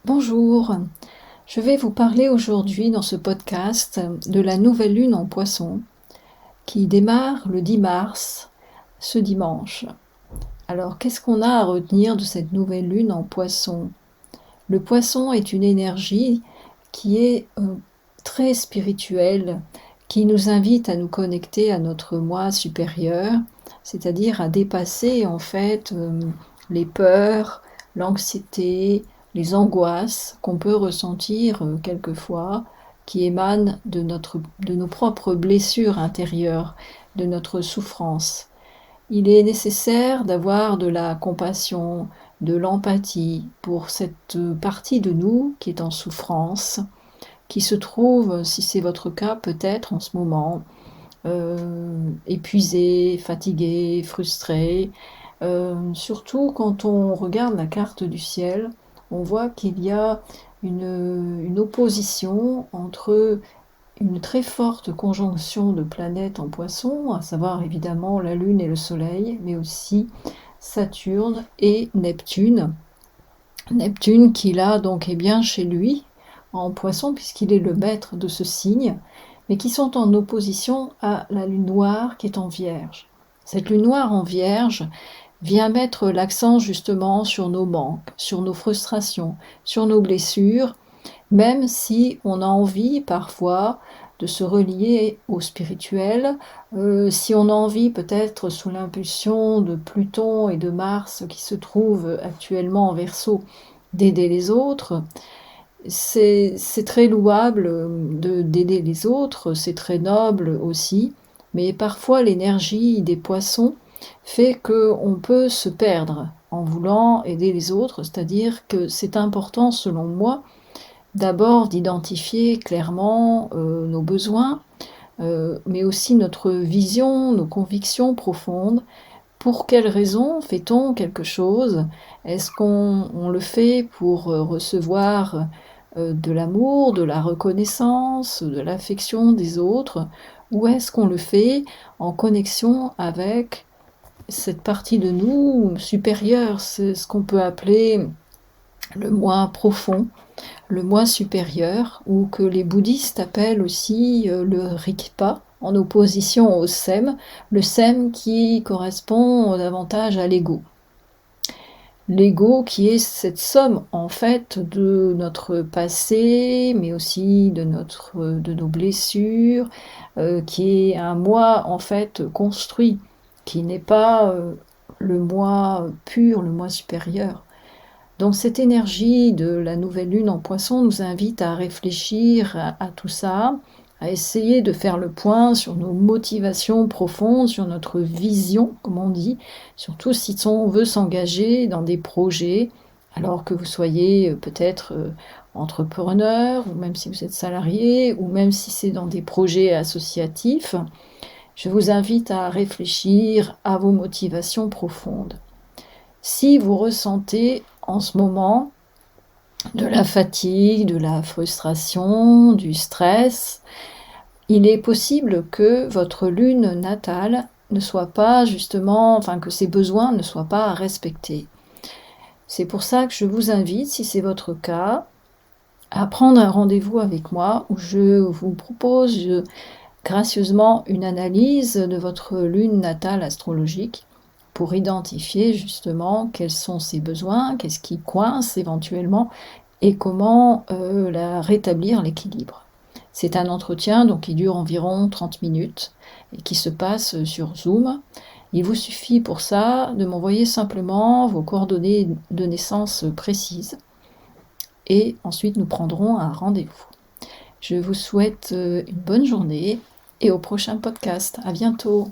Bonjour, je vais vous parler aujourd'hui dans ce podcast de la nouvelle lune en Poisson qui démarre le 10 mars, ce dimanche. Alors qu'est-ce qu'on a à retenir de cette nouvelle lune en Poisson? Le Poisson est une énergie qui est très spirituelle, qui nous invite à nous connecter à notre moi supérieur, c'est-à-dire à dépasser en fait les peurs, l'anxiété, les angoisses qu'on peut ressentir quelquefois, qui émanent de nos propres blessures intérieures, de notre souffrance. Il est nécessaire d'avoir de la compassion, de l'empathie pour cette partie de nous qui est en souffrance, qui se trouve, si c'est votre cas peut-être en ce moment, épuisée, fatiguée, frustrée. Surtout quand on regarde la carte du ciel, on voit qu'il y a une opposition entre une très forte conjonction de planètes en Poisson, à savoir évidemment la Lune et le Soleil, mais aussi Saturne et Neptune. Neptune qui là donc est bien chez lui en Poisson puisqu'il est le maître de ce signe, mais qui sont en opposition à la Lune noire qui est en Vierge. Cette Lune noire en Vierge vient mettre l'accent justement sur nos manques, sur nos frustrations, sur nos blessures, même si on a envie parfois de se relier au spirituel, si on a envie peut-être sous l'impulsion de Pluton et de Mars qui se trouvent actuellement en Verseau, d'aider les autres. C'est très louable d'aider les autres, c'est très noble aussi, mais parfois l'énergie des poissons fait qu'on peut se perdre en voulant aider les autres, c'est-à-dire que c'est important selon moi d'abord d'identifier clairement nos besoins, mais aussi notre vision, nos convictions profondes. Pour quelles raisons fait-on quelque chose? Est-ce qu'on le fait pour recevoir de l'amour, de la reconnaissance, de l'affection des autres? Ou est-ce qu'on le fait en connexion avec cette partie de nous supérieure? C'est ce qu'on peut appeler le moi profond, le moi supérieur, ou que les bouddhistes appellent aussi le Rigpa, en opposition au Sem, le Sem qui correspond davantage à l'ego. L'ego qui est cette somme en fait de notre passé, mais aussi de nos blessures, qui est un moi en fait construit, qui n'est pas le moi pur, le moi supérieur. Donc cette énergie de la nouvelle lune en Poisson nous invite à réfléchir à tout ça, à essayer de faire le point sur nos motivations profondes, sur notre vision, comme on dit, surtout si on veut s'engager dans des projets, alors que vous soyez peut-être entrepreneur, ou même si vous êtes salarié, ou même si c'est dans des projets associatifs. Je vous invite à réfléchir à vos motivations profondes. Si vous ressentez en ce moment de la fatigue, de la frustration, du stress, il est possible que votre lune natale ne soit pas justement, enfin que ces besoins ne soient pas respectés. C'est pour ça que je vous invite, si c'est votre cas, à prendre un rendez-vous avec moi où je vous propose gracieusement une analyse de votre lune natale astrologique pour identifier justement quels sont ses besoins, qu'est-ce qui coince éventuellement et comment rétablir l'équilibre. C'est un entretien donc qui dure environ 30 minutes et qui se passe sur Zoom. Il vous suffit pour ça de m'envoyer simplement vos coordonnées de naissance précises et ensuite nous prendrons un rendez-vous. Je vous souhaite une bonne journée et au prochain podcast. À bientôt.